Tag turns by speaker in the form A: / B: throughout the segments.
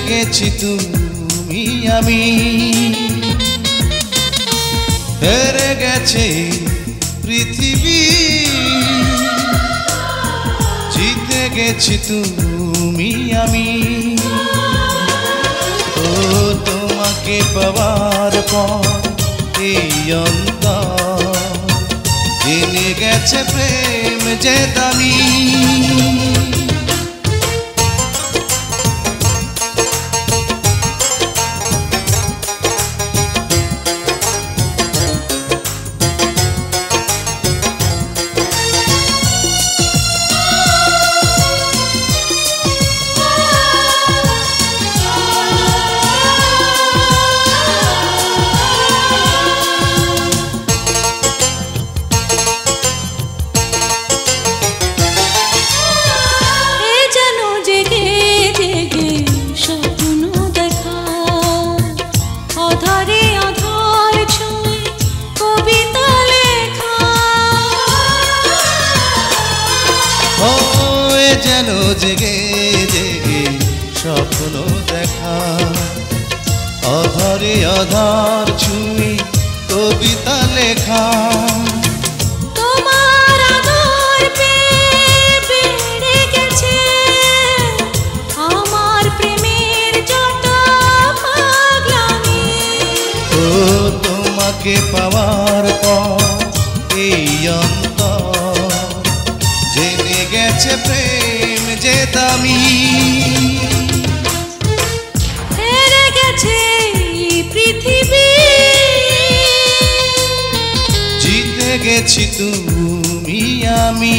A: গেছি তুমি আমি, হেরে গেছে পৃথিবী, জিতে গেছি তুমি আমি। ও তোমাকে পাওয়ার পর এই অন্তর জেনে গেছে প্রেম যে দামি। যেন জেগে জেগে স্বপ্ন দেখা, অধরে অধর ছুঁয়ে কবিতা লেখা।
B: তোমার আদর পেয়ে বেড়ে গেছে আমার প্রেমের যত পাগলামি।
A: ও তোমাকে পাওয়ার পর এই অন্তর জেনে গেছে প্রেম যে দামি।
B: হেরে গেছে পৃথিবী,
A: জিতে গেছি তুমি আমি।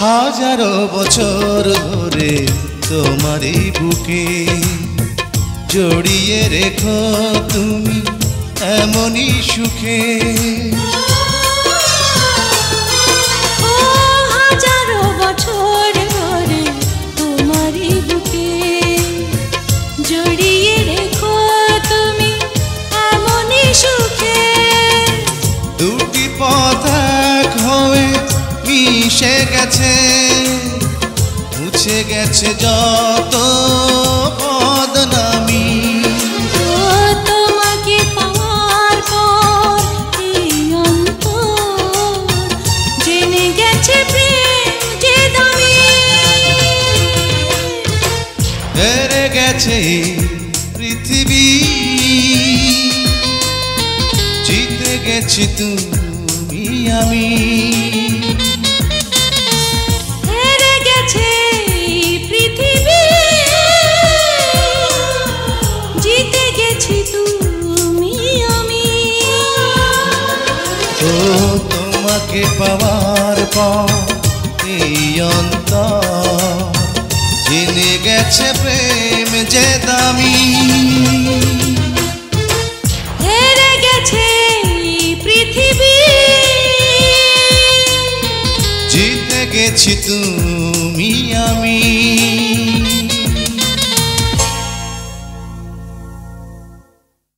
A: হাজারো বছর ধরে তোমারই বুকে জড়িয়ে রেখো তুমি এমনই সুখে।
B: হাজারো বছর ধরে তোমারই বুকে জড়িয়ে রেখো তুমি এমনই সুখে।
A: দুটি পথ এক হয়ে মিশে গেছে, মুছে গেছে যত বদনামি।
B: তোমাকে পাওয়ার পর এই অন্তর জেনে গেছে প্রেম যে দামি।
A: হেরে গেছে পৃথিবী, জিতে গেছি তুমি আমি।
B: হেরে গেছে পৃথিবী, জিতে গেছি তুমি আমি।
A: ও তোমাকে পাওয়ার পর এই অন্তর জেনে গেছে প্রেম যে দামি।
B: হেরে গেছে পৃথিবী,
A: জিতে গেছি তুমি আমি।